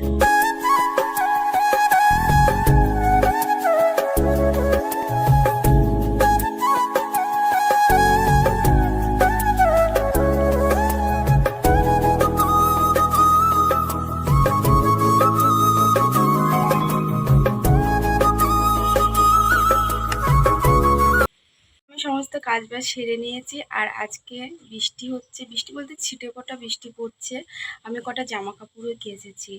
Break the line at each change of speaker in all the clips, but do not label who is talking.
সমস্ত কাজ বাজ সেরে নিয়েছি। আর আজকে বৃষ্টি হচ্ছে, বৃষ্টি বলতে ছিটে ফোঁটা বৃষ্টি পড়ছে। আমি কটা জামা কাপড়ও কেচেছি,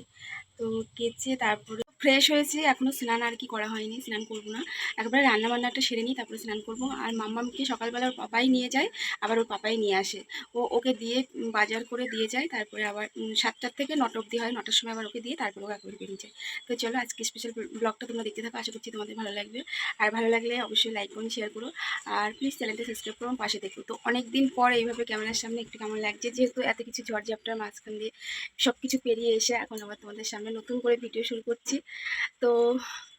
তো কেচে তারপরে ফ্রেশ হয়েছি। এখনও স্নান আর কি করা হয়নি, স্নান করবো না, একবারে রান্নাবান্নাটা সেরে নিই তারপরে স্নান করবো। আর মাম্মামকে সকালবেলা ওর পাপাই নিয়ে যায়, আবার ওর পাপাই নিয়ে আসে। ওকে দিয়ে বাজার করে দিয়ে যায়, তারপরে আবার 7টার থেকে 9টা অবধি হয়, 9টার সময় আবার ওকে দিয়ে তারপরে ও একবারে বেরিয়ে যায়। তো চলো আজকে স্পেশাল ব্লগটা তোমরা দেখতে থাকো, আশা করছি তোমাদের ভালো লাগবে। আর ভালো লাগলে অবশ্যই লাইক করুন, শেয়ার করো, আর প্লিজ চ্যানেলটা সাবস্ক্রাইব করুন, পাশে দেখো। তো অনেক দিন পর এইভাবে ক্যামেরার সামনে একটু কেমন লাগছে, যেহেতু এত কিছু ঝড়ঝাপটার মাঝখান দিয়ে সব কিছু পেরিয়ে এসে এখন আবার তোমাদের সামনে নতুন করে ভিডিও শুরু করছি। তো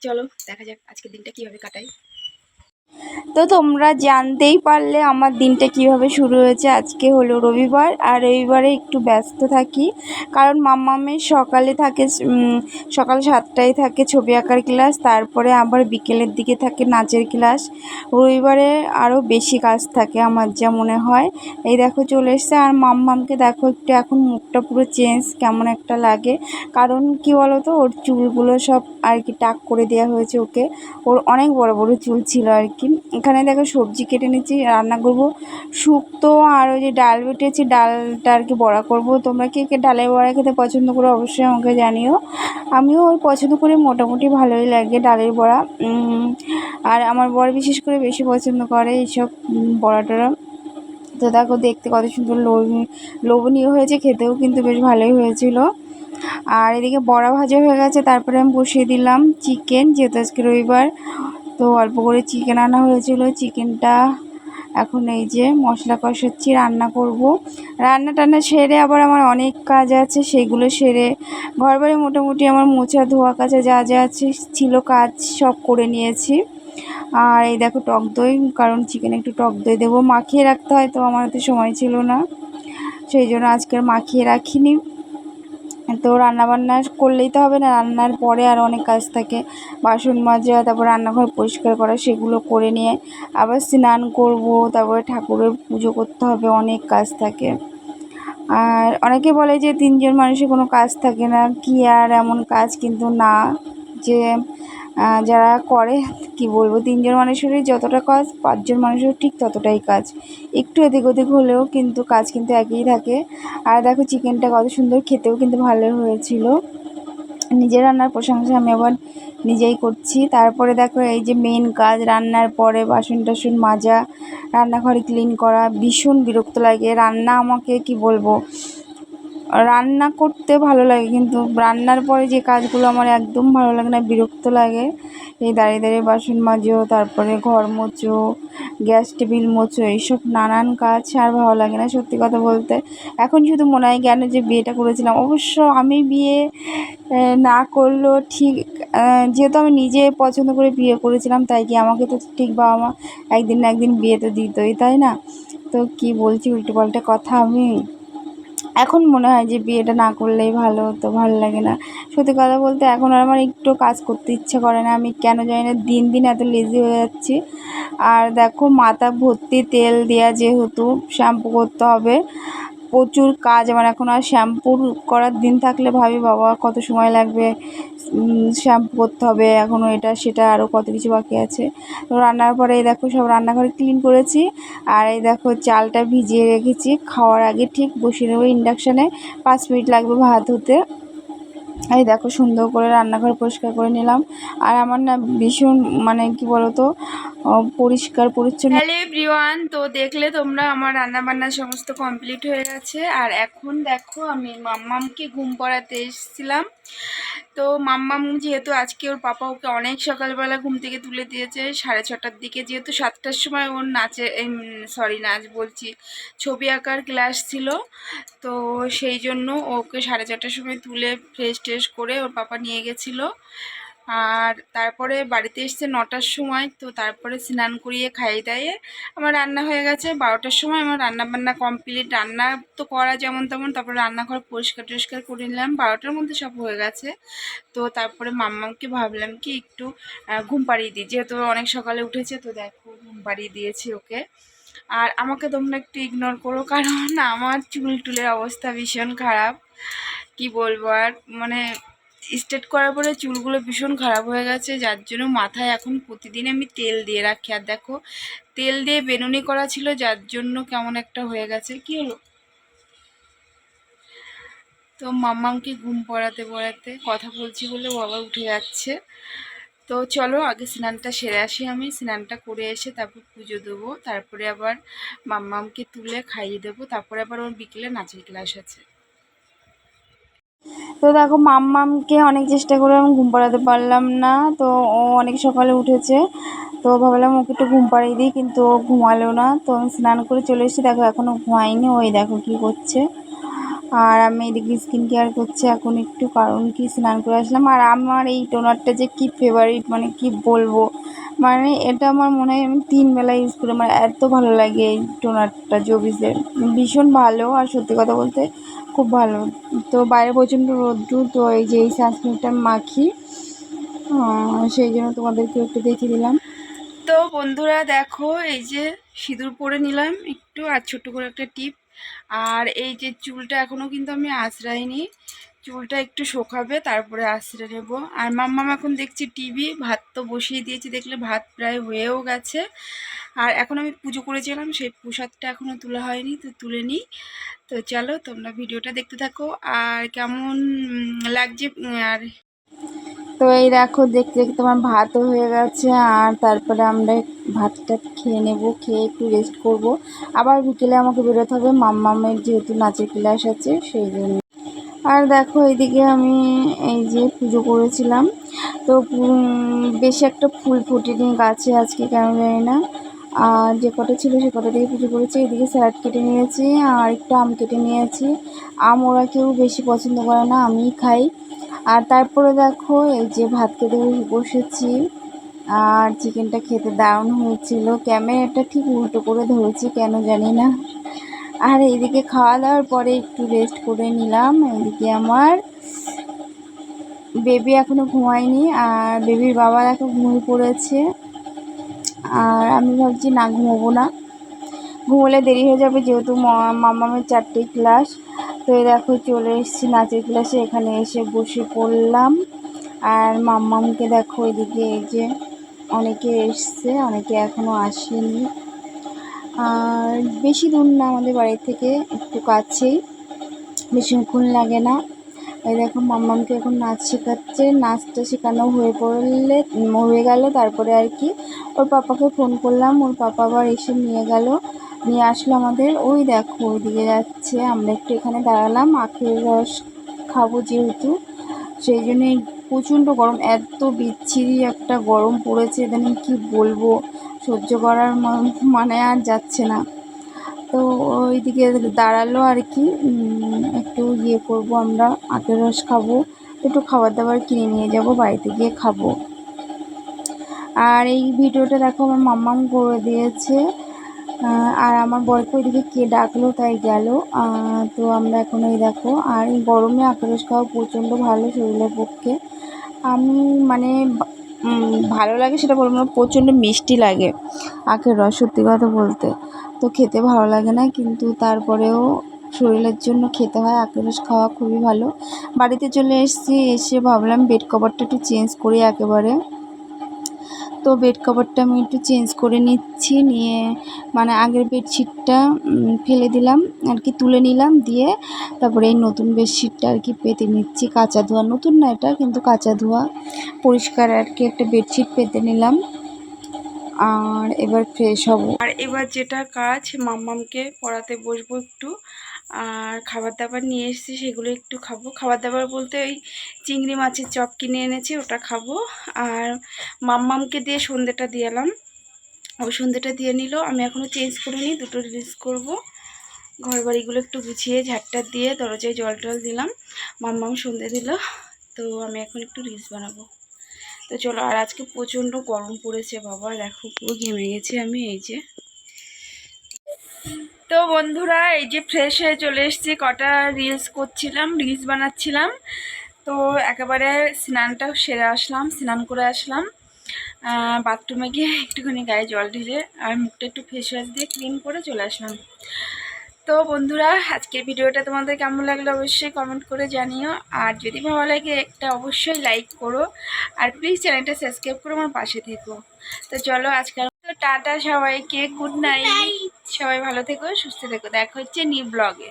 চলো দেখা যাক আজকের দিনটা কিভাবে কাটাই।
তো তোমরা জানতেই পারলে আমার দিনটা কিভাবে শুরু হয়েছে। আজকে হলো রবিবার, আর রবিবারে একটু ব্যস্ত থাকি, কারণ মাম্মামের সকালে থাকে সকাল 7টায় থাকে ছবি আঁকার ক্লাস, তারপরে আবার বিকেলের দিকে থাকে নাচের ক্লাস। রবিবারে আরও বেশি কাজ থাকে আমার যা মনে হয়। এই দেখো চলে এসছে, আর মাম্মামকে দেখো একটু এখন মুখটা পুরো চেঞ্জ কেমন একটা লাগে, কারণ কি বলো তো, ওর চুলগুলো সব আর কি টাক করে দেওয়া হয়েছে ওকে। ওর অনেক বড় বড় চুল ছিল আর কি। এখানে দেখো সবজি কেটে নিচ্ছি, রান্না করব শুক্তো, আর ওই যে ডাল বেটেছি, ডালটা আর কি বড়া করব। তোমরা কে কে ডালের বড়া খেতে পছন্দ করো অবশ্যই আমাকে জানিও। আমিও ওই পছন্দ করি, মোটামুটি ভালোই লাগে ডালের বড়া। আর আমার বর বিশেষ করে বেশি পছন্দ করে এইসব বড়া টড়া। তো দেখো দেখতে কত সুন্দর লোভনীয় হয়েছে, খেতেও কিন্তু বেশ ভালোই হয়েছিল। আর এদিকে বড়া ভাজা হয়ে গেছে, তারপরে আমি বসিয়ে দিলাম চিকেন, যেহেতু আজকে রবিবার। তো অল্প করে চিকেন আনা হয়েছিল, চিকেনটা এখন এই যে মশলা কষাচ্ছি, রান্না করব। রান্না টান্না সেরে আবার আমার অনেক কাজ আছে, সেগুলো সেরে ঘরবাড়ি মোটামুটি আমার মোছা ধোয়া কাচা যা যা আছে ছিল কাজ সব করে নিয়েছি। আর এই দেখো টক দই, কারণ চিকেনে একটু টক দই দেবো, মাখিয়ে রাখতে হয়, তো আমার হাতে সময় ছিল না, সেই জন্য আজকে মাখিয়ে রাখিনি। তো রান্নাবান্না করলেই তো হবে না, রান্নার পরে আর অনেক কাজ থাকে, বাসন মাজা, তারপর রান্নাঘর পরিষ্কার করা, সেগুলো করে নিয়ে আবার স্নান করব, তারপরে ঠাকুরের পুজো করতে হবে, অনেক কাজ থাকে। আর অনেকে বলে যে 3জন মানুষের কোনো কাজ থাকে না, কি আর এমন কাজ কিন্তু না, যে যারা করে কি বলবো, 3জন মানুষেরই যতটা কাজ 5জন মানুষের ঠিক ততটাই কাজ, একটু এদিক ওদিক হলেও কিন্তু কাজ কিন্তু একই থাকে। আর দেখো চিকেনটা কত সুন্দর, খেতেও কিন্তু ভালো হয়েছিল। নিজের রান্নার প্রশংসা আমি আবার নিজেই করছি। তারপরে দেখো এই যে মেন কাজ, রান্নার পরে বাসন টাসন মাজা, রান্নাঘরে ক্লিন করা, ভীষণ বিরক্ত লাগে। রান্না আমাকে কি বলবো, রান্না করতে ভালো লাগে, কিন্তু রান্নার পরে যে কাজগুলো আমার একদম ভালো লাগে না, বিরক্ত লাগে। এই দাঁড়িয়ে দাঁড়িয়ে বাসন মাজো, তারপরে ঘর মোচো, গ্যাস টেবিল মোচো, এইসব নানান কাজ আর ভালো লাগে না সত্যি কথা বলতে। এখন শুধু মনে হয় কেন যে বিয়েটা করেছিলাম। অবশ্য আমি বিয়ে না করলেও ঠিক, যেহেতু আমি নিজে পছন্দ করে বিয়ে করেছিলাম, তাই কি আমাকে তো ঠিক বাবা মা একদিন না একদিন বিয়ে তো দিতই, তাই না? তো কি বলছি উল্টোপাল্টা কথা আমি। এখন মনে হয় যে বিয়েটা না করলেই ভালো হতো, ভালো লাগে না সত্যি কথা বলতে। এখন আর আমার একটু কাজ করতে ইচ্ছে করে না, আমি কেন জানি না দিন দিন এত লেজি হয়ে যাচ্ছি। আর দেখো মাথা ভর্তি তেল দেওয়া, যেহেতু শ্যাম্পু করতে হবে, প্রচুর কাজ আমার এখন। আর শ্যাম্পু করার দিন থাকলে ভাবি বাবা কত সময় লাগবে, শ্যাম্পু করতে হবে এখনও, এটা সেটা আরও কত কিছু বাকি আছে। তো রান্নার পরে এই দেখো সব রান্নাঘরে ক্লিন করেছি। আর এই দেখো চালটা ভিজিয়ে রেখেছি, খাওয়ার আগে ঠিক বসিয়ে দেবো ইন্ডাকশানে, 5 মিনিট লাগবে ভাত হতে। এই দেখো সুন্দর করে রান্নাঘর পরিষ্কার করে নিলাম। আর আমার না ভীষণ মানে কি বলতো, পরিষ্কার পরিচ্ছন্ন।
হ্যালো এভরিওয়ান, তো দেখলে তোমরা আমার রান্না বান্না সমস্ত কমপ্লিট হয়ে গেছে। আর এখন দেখো আমি মাম্মামকে ঘুম পাড়াতে এসেছিলাম। তো মাম্মাম যেহেতু আজকে ওর পাপা ওকে অনেক সকালবেলা ঘুম থেকে তুলে দিয়েছে 6:30টার দিকে, যেহেতু 7টার সময় ওর নাচ বলছি, ছবি আঁকার ক্লাস ছিল। তো সেই জন্য ওকে 4:30টার সময় তুলে ফ্রেশ ট্রেশ করে ওর পাপা নিয়ে গেছিলো। আর তারপরে বাড়িতে এসছে 9টার সময়, তো তারপরে স্নান করিয়ে খাইয়ে দাইয়ে আমার রান্না হয়ে গেছে। 12টার সময় আমার রান্না বান্না কমপ্লিট, রান্না তো করা যেমন তেমন, তারপরে রান্নাঘর পরিষ্কার টরিষ্কার করে নিলাম, 12টার মধ্যে সব হয়ে গেছে। তো তারপরে মাম্মামকে ভাবলাম কি একটু ঘুম পাড়িয়ে দিই, যেহেতু অনেক সকালে উঠেছে, তো দেখো ঘুম পাড়িয়ে দিয়েছি ওকে। আর আমাকে তোমরা একটু ইগনোর করো, কারণ আমার চুল টুলের অবস্থা ভীষণ খারাপ, কি বলবো আর, মানে স্ট্রেট করার পরে চুলগুলো ভীষণ খারাপ হয়ে গেছে, যার জন্য মাথায় এখন প্রতিদিন আমি তেল দিয়ে রাখি। আর দেখো তেল দিয়ে বেনুনি করা ছিল, যার জন্য কেমন একটা হয়ে গেছে। কি হলো? তো মাম্মামকে ঘুম পড়াতে পড়াতে কথা বলছি বলে বাবা উঠে যাচ্ছে। তো চলো আগে স্নানটা সেরে আসি, আমি স্নানটা করে এসে তারপর পুজো দেবো, তারপরে আবার মাম্মামকে তুলে খাইয়ে দেবো, তারপরে আবার ওর বিকেলে নাচের ক্লাস আছে।
তো দেখো মাম্মামকে অনেক চেষ্টা করে আমি ঘুম পাড়াতে পারলাম না, তো ও অনেক সকালে উঠেছে, তো ভাবলাম ওকে একটু ঘুম পাড়িয়ে দিই, কিন্তু ও ঘুমালো না। তো আমি স্নান করে চলে এসেছি, দেখো এখনও ঘুমায়নি, ওই দেখো কী করছে। আর আমি এদিকে স্কিন কেয়ার করছি এখন একটু, কারণ কি স্নান করে আসলাম। আর আমার এই টোনারটা যে কি ফেভারিট, মানে কি বলবো, মানে এটা আমার মনে হয় আমি 3 বেলা ইউজ করি, আমার এত ভালো লাগে এই টোনারটা জবিসের, ভীষণ ভালো। আর সত্যি কথা বলতে খুব ভালো। তো বাইরে প্রচণ্ড রোদ্দুর, তো এই যে এই সানস্ক্রিনটা মাখি, সেই জন্য তোমাদেরকে একটু দেখিয়ে দিলাম।
তো বন্ধুরা দেখো এই যে সিঁদুর পরে নিলাম একটু, আর ছোট্ট করে একটা টিপ। আর এই যে চুলটা এখনও কিন্তু আমি আঁচড়াইনি, চুলটা একটু শোকাবে তারপরে আঁচড়ে নেব। আর মাম্মাম এখন দেখছি টিভি, ভাত তো বসিয়ে দিয়েছি, দেখলে ভাত প্রায় হয়েও গেছে। আর এখন আমি পুজো করেছিলাম, সেই প্রসাদটা এখনও তোলা হয়নি, তো তুলে নিই। তো চলো তোমরা ভিডিওটা দেখতে থাকো আর কেমন লাগছে। আর
তো এই দেখো দেখতে দেখতে আমার ভাতও হয়ে গেছে, আর তারপরে আমরা ভাতটা খেয়ে নেব, খেয়ে একটু রেস্ট করব। আবার বিকেলে আমাকে বেরোতে হবে, মাম্মামের যেহেতু নাচের ক্লাস আছে সেই জন্য। আর দেখো এইদিকে আমি এই যে পুজো করেছিলাম, তো বেশি একটা ফুল ফুটেনি গাছে আজকে, কেন জানি না। আর যে কটা ছিল সে কটা দিয়ে পুজো করেছি। এদিকে স্যালাড কেটে নিয়েছি, আর একটু আম কেটে নিয়েছি। আম ওরা কেউ বেশি পছন্দ করে না, আমিই খাই। আর তারপরে দেখো এই যে ভাত খেতে বসেছি, আর চিকেনটা খেতে দারুণ হয়েছিল। ক্যামেরাটা ঠিক উল্টো করে ধরেছি কেন জানি না। আর এইদিকে খাওয়া দাওয়ার পরে একটু রেস্ট করে নিলাম। এইদিকে আমার বেবি এখনও ঘুমায়নি, আর বেবির বাবা দেখো ঘুমিয়ে পড়েছে। আর আমি ভাবছি না ঘুমোবো না, ঘুমোলে দেরি হয়ে যাবে, যেহেতু মাম্মামের 4টেয় ক্লাস। তো এই দেখো চলে এসেছি নাচের ক্লাসে, এখানে এসে বসে পড়লাম। আর মাম্মামকে দেখো এদিকে এই যে অনেকে এসছে, অনেকে এখনও আসেনি। আর বেশি দূর না আমাদের বাড়ি থেকে, একটু কাছেই, বেশিক্ষণ লাগে না। এই দেখো মাম্মামকে এখন নাচ শেখাচ্ছে, নাচটা শেখানো হয়ে গেলে তারপরে আর কি ওর পাপাকে ফোন করলাম, ওর পাপা আবার এসে নিয়ে আসলো আমাদের। ওই দেখো ওইদিকে যাচ্ছে, আমরা একটু এখানে দাঁড়ালাম, আখের রস খাবো যেহেতু, সেই জন্যে। প্রচণ্ড গরম, এত বিচ্ছিরি একটা গরম পড়েছে ইদানিং, কি বলবো, সহ্য করার মানে আর যাচ্ছে না। তো ওইদিকে দাঁড়ালো আর কি, একটু ইয়ে করবো, আমরা আখের রস খাবো, একটু খাবার দাবার কিনে নিয়ে যাব, বাড়িতে গিয়ে খাবো। আর এই ভিডিওটা দেখো আমার মাম্মাম করে দিয়েছে। আর আমার বরকে ওইদিকে কে ডাকলো তাই গেল। তো আমরা এখন এই দেখো, আর এই গরমে আখের রস খাওয়া প্রচণ্ড ভালো শরীরের পক্ষে। আমি মানে ভালো লাগে সেটা বলবো না, প্রচণ্ড মিষ্টি লাগে আখের রস, সত্যি কথা বলতে। তো খেতে ভালো লাগে না, কিন্তু তারপরেও শরীরের জন্য খেতে হয়, আখের রস খাওয়া খুবই ভালো। বাড়িতে চলে এসেছি, এসে ভাবলাম বেড কভারটা একটু চেঞ্জ করি একেবারে। তো বেড কভারটা আমি একটু চেঞ্জ করে নিচ্ছি, নিয়ে মানে আগের বেডশিটটা ফেলে দিলাম আর কি, তুলে নিলাম, দিয়ে তারপরে এই নতুন বেডশিটটা আর কি পেতে নিচ্ছি, কাঁচা ধোয়া, নতুন না এটা কিন্তু কাঁচা ধোয়া পরিষ্কার আর কি একটা বেডশিট পেতে নিলাম। আর এবার ফ্রেশ হব।
আর এবার যেটা কাজ, মাম্মামকে পড়াতে বসবো একটু, আর খাবার দাবার নিয়ে এসেছি সেগুলো একটু খাবো। খাবার দাবার বলতে ওই চিংড়ি মাছের চপ কিনে এনেছি, ওটা খাবো। আর মাম্মামকে দিয়ে সন্ধ্যেটা দিয়ে এলাম, ও সন্ধ্যেটা দিয়ে নিল, আমি এখনও চেঞ্জ করিনি, দুটো রিলস করব। ঘর বাড়িগুলো একটু গুছিয়ে ঝাড়টা দিয়ে দরজায় জল টল দিলাম, মাম্মাম সন্ধ্যে দিল। তো আমি এখন একটু রিলস বানাবো। তো চলো, আর আজকে প্রচণ্ড গরম পড়েছে বাবা, দেখো পুরো ঘেমে গেছি আমি। এই যে, তো বন্ধুরা এই যে ফ্রেশ হয়ে চলে এসেছি, কটা রিলস করছিলাম, রিলস বানাচ্ছিলাম। তো একেবারে স্নানটাও সেরে আসলাম, স্নান করে আসলাম বাথরুমে গিয়ে একটুখানি গায়ে জল ঢেলে, আর মুখটা একটু ফেস ওয়াশ দিয়ে ক্লিন করে চলে আসলাম। তো বন্ধুরা আজকের ভিডিওটা তোমাদের কেমন লাগলো অবশ্যই কমেন্ট করে জানিও, আর যদি ভালো লাগে একটা অবশ্যই লাইক করো, আর প্লিজ চ্যানেলটা সাবস্ক্রাইব করে আমার পাশে থেকো। তো চলো আজকাল তো টাটা সবাইকে, গুড নাইট, সবাই ভালো থেকো, সুস্থ থেকো, দেখা হচ্ছে নিউ ব্লগে।